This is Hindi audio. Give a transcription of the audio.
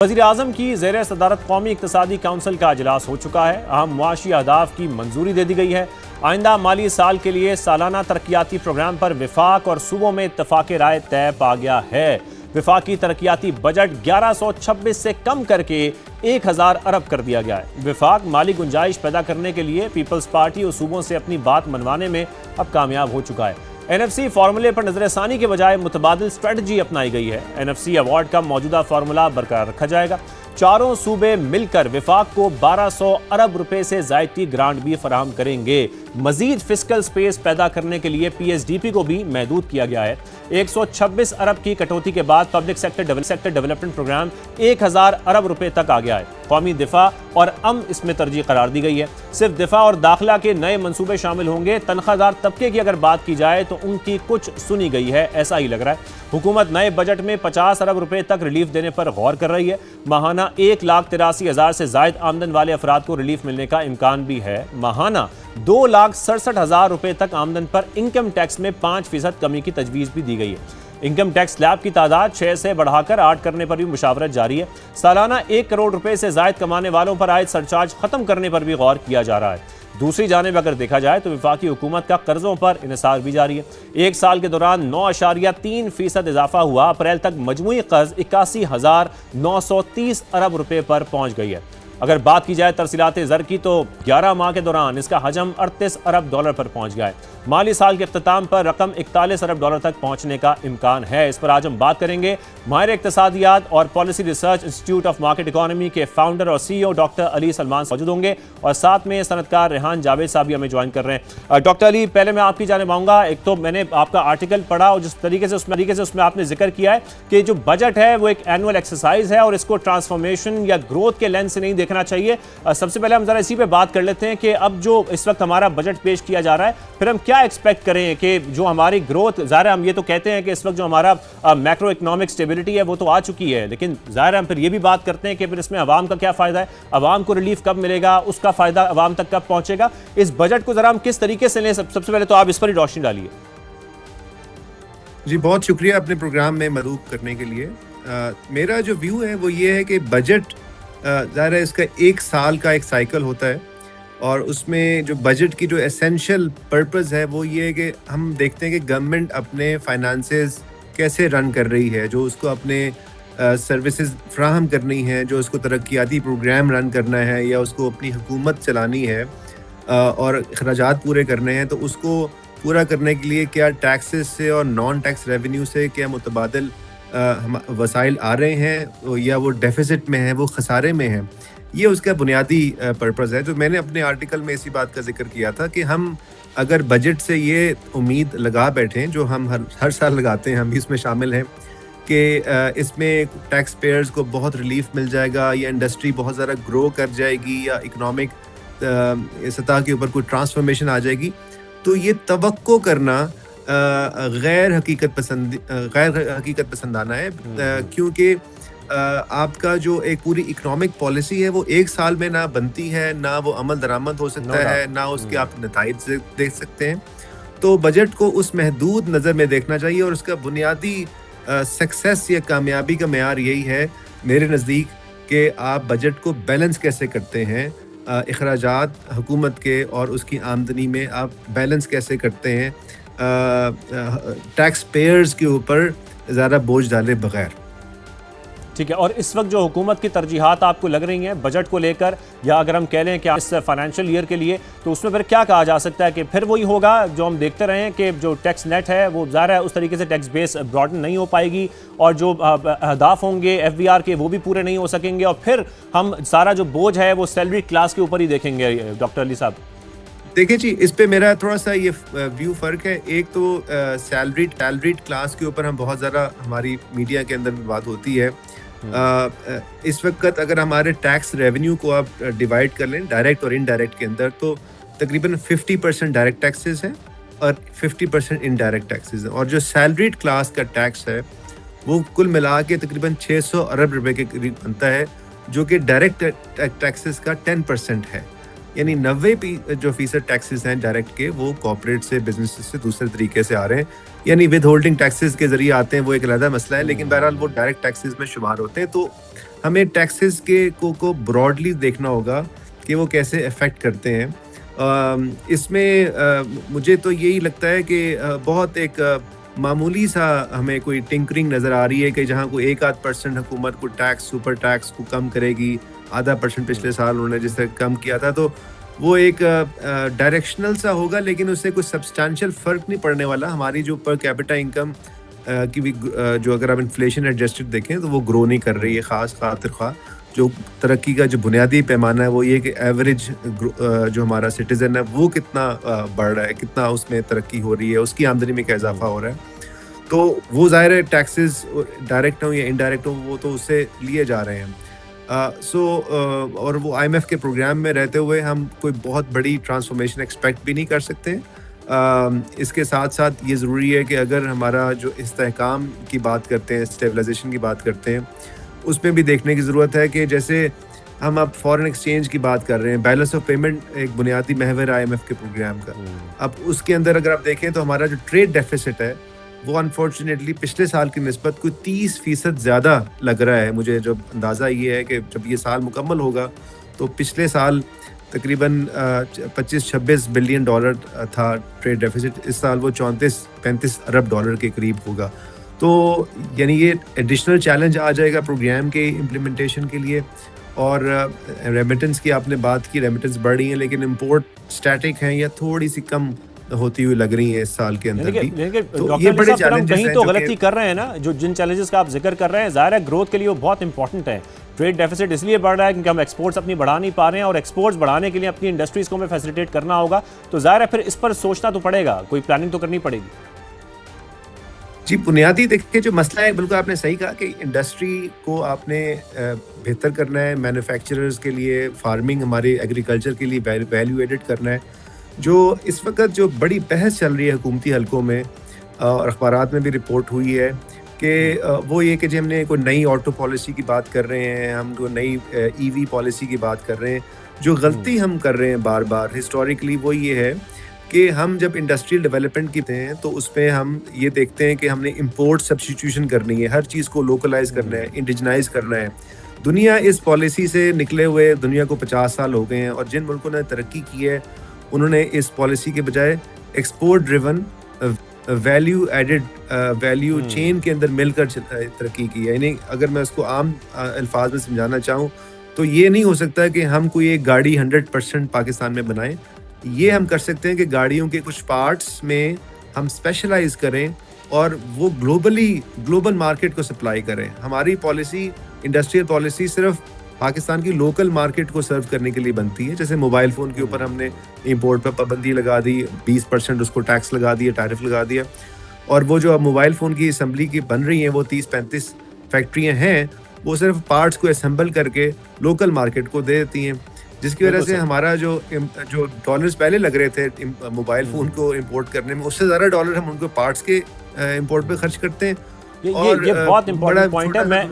वज़ीर आज़म की ज़ेर सदारत कौमी इक़्तिसादी काउंसिल का इजलास हो चुका है। अहम मुआशी अहदाफ की मंजूरी दे दी गई है। आइंदा माली साल के लिए सालाना तरक्याती प्रोग्राम पर विफाक और सूबों में इत्तफ़ाक़ राय तय पा गया है। विफाकी तरक्याती बजट 1126 से कम करके 1000 अरब कर दिया गया है। विफाक माली गुंजाइश पैदा करने के लिए पीपल्स पार्टी और सूबों से अपनी बात मनवाने में अब कामयाब हो चुका है। NFC फार्मूले पर नजरसानी के बजाय मुतबादिल स्ट्रेटजी अपनाई गई है। NFC अवार्ड का मौजूदा फार्मूला बरकरार रखा जाएगा। चारों सूबे मिलकर विफाक को 1200 अरब रुपए से ज़ायद की ग्रांट भी फराहम करेंगे। मजीद फिस्कल स्पेस पैदा करने के लिए PSDP को भी महदूद किया गया है। 126 अरब की कटौती के बाद पब्लिक सेक्टर डेवलपमेंट प्रोग्राम 1000 अरब रुपए तक आ गया है। कौमी दिफा और इसमें तरजीह करार दी गई है। सिर्फ दिफा और दाखिला के नए मंसूबे शामिल होंगे। तनख्वाहदार तबके की अगर बात की जाए तो उनकी कुछ सुनी गई है, ऐसा ही लग रहा है। हुकूमत नए बजट में 50 अरब रुपए तक रिलीफ देने पर गौर कर रही है। माहाना 1,83,000 से जायद आमदन वाले अफराद को रिलीफ मिलने का इम्कान भी है। माहाना 2,67,000 रुपए तक आमदन पर इनकम टैक्स में 5% कमी की तजवीज़ भी दी गई है। इनकम टैक्स स्लैब की तादाद 6 से बढ़ाकर 8 करने पर भी मुशावरत जारी है। सालाना 1 करोड़ रुपए से जायद कमाने वालों पर आयद सरचार्ज खत्म करने पर भी गौर किया जा रहा है। दूसरी जानिब अगर देखा जाए तो वफाकी हुकूमत का कर्जों पर इन्हिसार भी जारी है। एक साल के दौरान 9.3% इजाफा हुआ। अप्रैल तक मजमूई कर्ज 81,930 अरब रुपए पर पहुंच गई है। अगर बात की जाए तरसीलात ज़र की तो 11 माह के दौरान इसका हजम 38 अरब डॉलर पर पहुंच गया है। माली साल के इख्तिताम पर रकम 41 अरब डॉलर तक पहुंचने का इम्कान है। इस पर आज हम बात करेंगे। माहिर इक़्तिसादियात और policy research institute of market economy के फाउंडर और CEO डॉक्टर अली सलमान मौजूद होंगे और साथ में सनतकार रेहान जावेद साहब भी हमें ज्वाइन कर रहे हैं। डॉक्टर अली, पहले मैं आपकी जानिब आऊँगा। एक तो मैंने आपका आर्टिकल पढ़ा और जिस तरीके से उसमें आपने जिक्र किया है कि जो बजट है वो एक एनुअल एक्सरसाइज है और इसको ट्रांसफॉर्मेशन या ग्रोथ के लेंस से नहीं देखना चाहिए। सबसे पहले हम जरा इसी पे बात कर लेते हैं कि अब जो इस वक्त हमारा बजट पेश किया जा रहा है, फिर हम क्या एक्सपेक्ट करें कि जो हमारी ग्रोथ, ज़ाहिर हम ये तो कहते हैं कि इस वक्त जो हमारा मैक्रो इकोनॉमिक स्टेबिलिटी है वो तो आ चुकी है, लेकिन ज़ाहिर हम फिर ये भी बात करते हैं कि फिर इसमें अवाम का क्या फ़ायदा है, अवाम को रिलीफ कब मिलेगा, उसका फ़ायदा अवाम तक कब पहुंचेगा। इस बजट को ज़रा हम किस तरीके से लें, सबसे पहले तो आप इस पर ही रोशनी डालिए। जी, बहुत शुक्रिया अपने प्रोग्राम में मदऊ करने के लिए। मेरा जो व्यू है वो ये है कि बजट ज़ाहिर है इसका 1 साल का एक साइकिल होता है और उसमें जो बजट की जो एसेंशियल पर्पस है वो ये है कि हम देखते हैं कि गवर्नमेंट अपने फाइनेंसेस कैसे रन कर रही है, जो उसको अपने सर्विसेज फ्राहम करनी है, जो उसको तरक्याती प्रोग्राम रन करना है या उसको अपनी हुकूमत चलानी है और अखराजात पूरे करने हैं, तो उसको पूरा करने के लिए क्या टैक्सेस से और नॉन टैक्स रेवेन्यू से क्या मुतबादिल वसाइल आ रहे हैं या वो डेफिसिट में है, वो खसारे में है, ये उसका बुनियादी पर्पस है। तो मैंने अपने आर्टिकल में इसी बात का जिक्र किया था कि हम अगर बजट से ये उम्मीद लगा बैठें, जो हम हर साल लगाते हैं, हम भी इसमें शामिल हैं, कि इसमें टैक्स पेयर्स को बहुत रिलीफ मिल जाएगा या इंडस्ट्री बहुत ज़्यादा ग्रो कर जाएगी या इकनॉमिक सतह के ऊपर कोई ट्रांसफॉर्मेशन आ जाएगी, तो ये तवक्को करना गैर हकीकत पसंदाना है। क्योंकि आपका जो एक पूरी इकोनॉमिक पॉलिसी है वो 1 साल में ना बनती है, ना वो अमल दरामद हो सकता है, ना उसके आप नताइज देख सकते हैं। तो बजट को उस महदूद नज़र में देखना चाहिए और उसका बुनियादी सक्सेस या कामयाबी का मेयार यही है मेरे नज़दीक कि आप बजट को बैलेंस कैसे करते हैं, अखराजात हुकूमत के और उसकी आमदनी में आप बैलेंस कैसे करते हैं, टैक्स पेयर्स के ऊपर ज़्यादा बोझ डाले बगैर। ठीक है, और इस वक्त जो हुकूमत की तरजीहात आपको लग रही हैं बजट को लेकर, या अगर हम कह लें कि इस फाइनेंशियल ईयर के लिए, तो उसमें फिर क्या कहा जा सकता है कि फिर वही होगा जो हम देखते रहे हैं कि जो टैक्स नेट है वो ज़ाहिर है उस तरीके से टैक्स बेस ब्रॉडन नहीं हो पाएगी और जो अहदाफ होंगे FBR के वो भी पूरे नहीं हो सकेंगे और फिर हम सारा जो बोझ है वो सैलरी क्लास के ऊपर ही देखेंगे। डॉक्टर अली साहब देखिए जी, इस पे मेरा थोड़ा सा ये व्यू फ़र्क है। एक तो सैलरीड क्लास के ऊपर हम बहुत ज़्यादा हमारी मीडिया के अंदर भी बात होती है। इस वक्त अगर हमारे टैक्स रेवेन्यू को आप डिवाइड कर लें डायरेक्ट और इनडायरेक्ट के अंदर, तो तकरीबन 50% डायरेक्ट टैक्सेस हैं और 50% इनडायरेक्ट टैक्सेस हैं। और जो सैलरीड क्लास का टैक्स है वो कुल मिला के तकरीबन 600 अरब रुपए के करीब बनता है, जो कि डायरेक्ट टैक्सेस का 10% है। यानी 90% टैक्सेस हैं डायरेक्ट के, वो कॉर्पोरेट से, बिजनेस से दूसरे तरीके से आ रहे हैं, यानी विद होल्डिंग टैक्सेस के जरिए आते हैं, वो एक अलग मसला है, लेकिन बहरहाल वो डायरेक्ट टैक्सेस में शुमार होते हैं। तो हमें टैक्सेस के को ब्रॉडली देखना होगा कि वो कैसे अफेक्ट करते हैं। इसमें मुझे तो यही लगता है कि बहुत एक मामूली सा हमें कोई टिंकरिंग नज़र आ रही है कि जहाँ कोई 1-8% हुकूमत को टैक्स, सुपर टैक्स को कम करेगी, आधा % पिछले साल उन्होंने जिससे कम किया था, तो वो एक डायरेक्शनल सा होगा, लेकिन उससे कोई सब्सटैंशियल फ़र्क नहीं पड़ने वाला। हमारी जो पर कैपिटा इनकम की भी जो अगर आप इन्फ्लेशन एडजस्टेड देखें तो वो ग्रो नहीं कर रही है ख़ास खातिर ख़्वाह। जो तरक्की का जो बुनियादी पैमाना है वो ये कि एवरेज जो हमारा सिटीज़न है वो कितना बढ़ रहा है, कितना उसमें तरक्की हो रही है, उसकी आमदनी में क्या इजाफा हो रहा है। तो वो ज़ाहिर है टैक्सेस डायरेक्ट हो या इनडायरेक्ट हो वो तो उससे लिए जा रहे हैं। और वो IMF के प्रोग्राम में रहते हुए हम कोई बहुत बड़ी ट्रांसफॉर्मेशन एक्सपेक्ट भी नहीं कर सकते। इसके साथ साथ ये ज़रूरी है कि अगर हमारा जो इस्तेहकाम की बात करते हैं, स्टेबलाइजेशन की बात करते हैं, उसमें भी देखने की ज़रूरत है कि जैसे हम अब फॉरेन एक्सचेंज की बात कर रहे हैं, बैलेंस ऑफ पेमेंट एक बुनियादी महवर IMF के प्रोग्राम का। अब उसके अंदर अगर आप देखें तो हमारा जो ट्रेड डेफिसिट है वो अनफॉर्चुनेटली पिछले साल की निस्बत कोई 30% ज़्यादा लग रहा है। मुझे जब अंदाज़ा ये है कि जब ये साल मुकम्मल होगा तो पिछले साल तकरीबन 25-26 बिलियन डॉलर था ट्रेड डेफिसिट, इस साल वो 34-35 अरब डॉलर के करीब होगा। तो यानी ये एडिशनल चैलेंज आ जाएगा प्रोग्राम के इम्प्लीमेंटेशन के लिए। और रेमिटेंस की आपने बात की, रेमिटेंस बढ़ रही है लेकिन इम्पोर्ट स्टैटिक हैं या थोड़ी सी कम होती हुई लग रही है इस साल के अंदर भी। तो ये बड़े चैलेंजेस हैं, हैं तो जो गलती कर रहे हैं ना, जो जिन चैलेंजेस का आप जिक्र कर रहे हैं, ज़ाहिर है ग्रोथ के लिए वो बहुत इंपॉर्टेंट है। ट्रेड डेफिसिट इसलिए बढ़ रहा है क्योंकि हम एक्सपोर्ट्स अपनी बढ़ा नहीं पा रहे हैं, और एक्सपोर्ट्स बढ़ाने के लिए अपनी इंडस्ट्रीज को हमें फैसिलिटेट करना होगा। तो ज़ाहिर है फिर इस पर सोचना तो पड़ेगा, कोई प्लानिंग तो करनी पड़ेगी। जी, बुनियादी देखिए जो मसला है, बिल्कुल आपने सही कहा कि इंडस्ट्री को आपने बेहतर करना है, मैन्युफैक्चरर्स के लिए, फार्मिंग हमारे एग्रीकल्चर के लिए वैल्यू एडिड करना है। जो इस वक्त जो बड़ी बहस चल रही है हुकूमती हलकों में और अखबारात में भी रिपोर्ट हुई है कि वो ये कि जो हमने कोई नई ऑटो पॉलिसी की बात कर रहे हैं, हम कोई नई EV पॉलिसी की बात कर रहे हैं। जो गलती हम कर रहे हैं बार बार हिस्टोरिकली वो ये है कि हम जब इंडस्ट्रियल डेवलपमेंट की हैं तो उसमें हम ये देखते हैं कि हमने इंपोर्ट सब्स्टिट्यूशन करनी है, हर चीज़ को लोकलाइज करना है, इंडिजनाइज करना है। दुनिया इस पॉलिसी से निकले हुए दुनिया को 50 साल हो गए हैं, और जिन मुल्कों ने तरक्की की है उन्होंने इस पॉलिसी के बजाय export driven value added value chain के अंदर मिलकर तरक्की की है। यानी अगर मैं उसको आम अल्फाज में समझाना चाहूँ तो ये नहीं हो सकता कि हम कोई एक गाड़ी 100% पाकिस्तान में बनाएं। ये हम कर सकते हैं कि गाड़ियों के कुछ पार्ट्स में हम स्पेशलाइज करें और वो ग्लोबल मार्केट को सप्लाई करें। हमारी पॉलिसी, इंडस्ट्रियल पॉलिसी सिर्फ पाकिस्तान की लोकल मार्केट को सर्व करने के लिए बनती है। जैसे मोबाइल फ़ोन के ऊपर हमने इंपोर्ट पर पाबंदी लगा दी, 20% उसको टैक्स लगा दिया, टैरिफ लगा दिया, और वो जो अब मोबाइल फ़ोन की असम्बली की बन रही हैं वो 30-35 फैक्ट्रियाँ हैं, वो सिर्फ पार्ट्स को असेंबल करके लोकल मार्केट को दे देती हैं, जिसकी वजह से हमारा जो डॉलर्स पहले लग रहे थे मोबाइल फ़ोन को इंपोर्ट करने में, उससे ज़्यादा डॉलर हम उनको पार्ट्स के इंपोर्ट पे खर्च करते हैं। ये बहुत इंपॉर्टेंट पॉइंट है। मैं